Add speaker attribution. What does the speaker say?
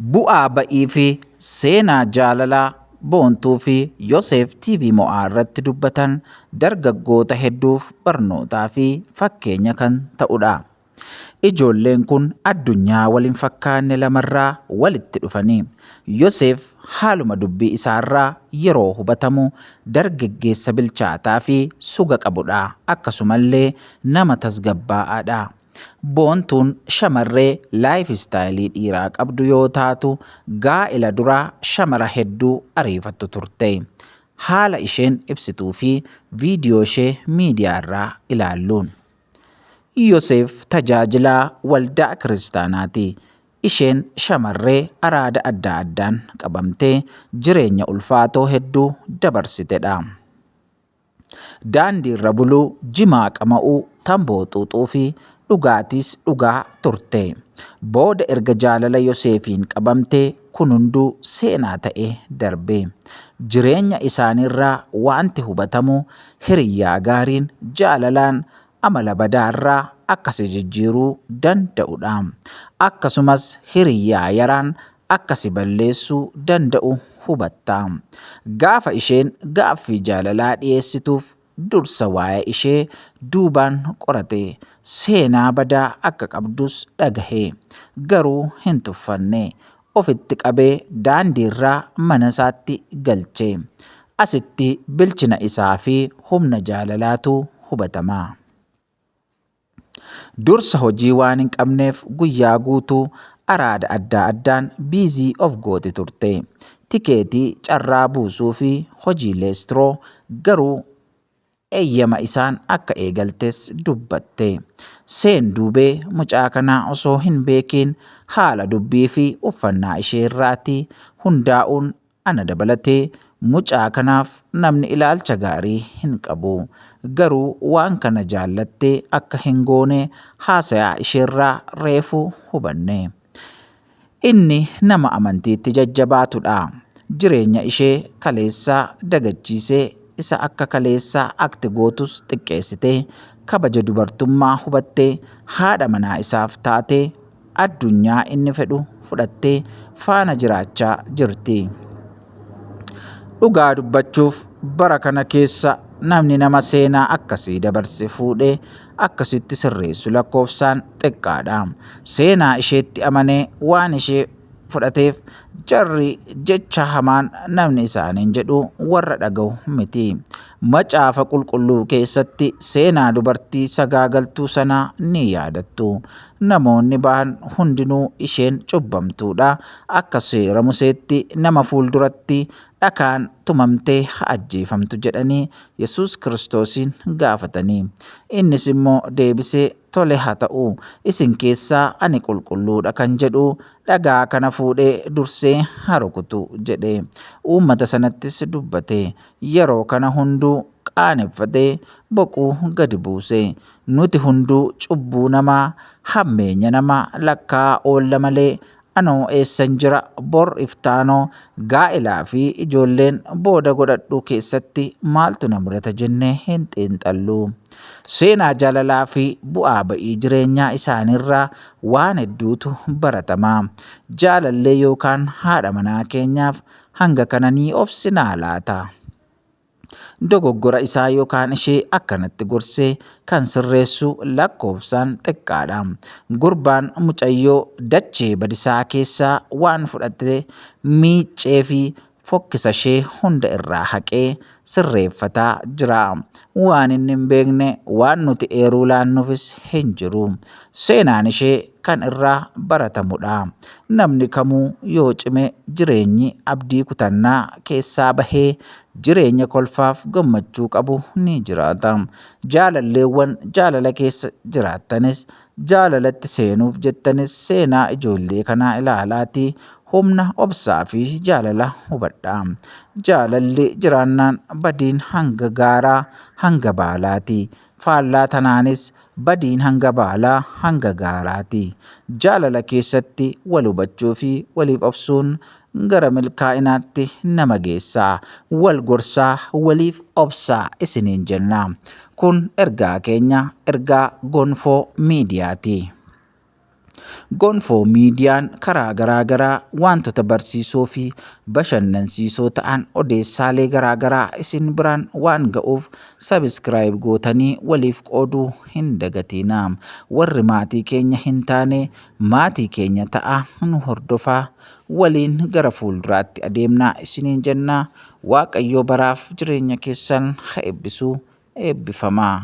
Speaker 1: Bu'aa ba'ii fi seenaa jaalalaa Boontuu fi Yoosef TV mo'aa irratti dubbatan dargaggoota hedduuf barnootaa fi fakkeenya kan ta'udha. Ijoolleen kun addunyaa wal hin fakkaanne lamarraa walitti dhufanii Yoosef haaluma dubbii isaarraa yeroo hubatamu dargaggeessa bilchaataa fi suga qabudha. Akkasumallee nama tasgabbaa'aadha. Boontuun shamarree laayif istaayilii dhiiraa qabdu yoo taatu gaa'ela duraa shamara hedduu ariifattu turte. Haala isheen ibsituu fi viidiyoo ishee miidiyaa irraa ilaalluun. Yoosef tajaajilaa waldaa kiristaanaati. Isheen shamarree araada adda addaan qabamtee jireenya ulfaatoo hedduu dabarsitedha. Daandii irra buluu, jimaa qama'uu, tamboo xuuxuu fi dhugaatiis dhugaa turte. Booda erga jaalala Yoosefiin qabamtee kun hunduu seenaa ta'ee darbe. Jireenya isaaniirraa wanti hubatamu hiriyyaa gaariin jaalalaan amala badaarraa akkasi jijjiiruu danda'udha. Akkasumas hiriyyaa yaraan akkasi balleessuu danda'u hubatta. Gaafa isheen gaaffii jaalalaa dhiyeessituuf dursa waa'ee ishee duubaan qorate. Seenaa badaa akka qabdus dhagahe. Garuu hin tuffanne. Ofitti qabee daandiirraa mana isaatti galche. Asitti bilchina isaa fi humna jaalalaatu hubatama. Dursa hojii waan hin qabneef guyyaa guutuu araada adda addaan biizii of gooti turte. Tikeetii carraa buusuu fi hojii leestiroo garuu eeyyama isaan akka eegaltes dubbatte. Seenduubee mucaa kanaa osoo hin beekiin haala dubbii fi uffannaa ishee irraatti hundaa'uun ana dabalatee mucaa kanaaf namni ilaalcha gaarii hin qabu. Garuu waan kana jaallattee akka hin goone haasayaa isheerraa reefu hubanne. Inni nama amantiitti jajjabaatudha. Jireenya ishee kaleessaa dagachiisee isa akka kaleessaa akti gootus xiqqeessitee kabaja dubartummaa hubattee haadha manaa isaaf taatee addunyaa inni fedhu fudhattee faana jiraachaa jirti. Dhugaa dubbachuuf bara kana keessa namni nama seenaa akkasii dabarse fuudhee akkasitti sirreessu lakkoofsaan xiqqaadha. Seenaa isheetti amanee waan ishee fudhateef jarri jecha hamaan namni isaaniin jedhu warra dhaga'u miti. Macaafa qulqulluu keessatti seenaa dubartii sagaagaltuu sanaa ni yaadattu. Namoonni ba'an hundinuu isheen cubbamtuudha. Akka seera Museetti nama fuulduratti dhakaan tumamtee ajjeefamtu jedhanii Yesuus Kiristoosiin gaafatanii. Innis immoo deebisee tole haa ta'u isin keessaa ani qulqulluudha kan jedhu dhagaa kana fuudhee dursee haa rukutu jedhe. Uummata sanattis dubbate. Yeroo kana hunduu qaaneffatee boquu gadi buuse. Nuti hunduu cubbuu namaa hammeenya namaa lakkaa'aa oolla malee anoo eessan jira bor iftaanoo gaa'elaa fi ijoolleen booda godhadhu keessatti maaltu na mudata jennee hin xiinxallu. Seenaa jaalalaa fi bu'aa ba'ii jireenyaa isaaniirraa waan hedduutu baratama. Jaalallee yookaan haadha manaa keenyaaf hanga kana ni obsinaa laata? Dogoggora isaa yookaan ishee akkanatti gorsee kan sirreessu lakkoofsaan xiqqaadha. Gurbaan mucayyoo dachee badisaa keessaa waan fudhatee miicee fi fokkisa ishee hunda irraa haqee sirreeffataa jira. Waan inni hin beekne waan nuti eeruu laannuufis hin jiru. Seenaan ishee kan irraa baratamudha. Namni kamuu yoo cime jireenyi abdii kutannaa keessaa bahee jireenya kolfaaf gammachuu qabu ni jiraata. Jaalalleewwan jaalala keessa jiraattanis jaalalatti seenuuf jettanis seenaa ijoollee kanaa ilaalaati. Humna obsaa fi jaalala hubadha. Jaalalli jiraannaan badiin hanga gaaraa hanga baalaati. Faallaa tanaanis badiin hanga baalaa hanga gaaraati. Jaalala keessatti wal hubachuu fi waliif obsuun gara milkaa'inaatti nama geessa. Wal gorsaa waliif obsaa isiniin jenna. Kun ergaa keenya ergaa gonfoo miidiyaati. Gonfoo miidiyaan karaa garaa garaa wantoota barsiisoo fi bashannansiisoo ta'an odeessaalee garaa garaa isin biraan waan ga'uuf sabiskiraayib gootanii waliif qooduu hin dagatinaa. Warri maatii keenya hin taane maatii keenya ta'a nu hordofaa waliin gara fuulduraatti adeemnaa isiniin jennaa. Waaqayyo baraaf jireenya keessan haa eebbisu. Eebbifamaa.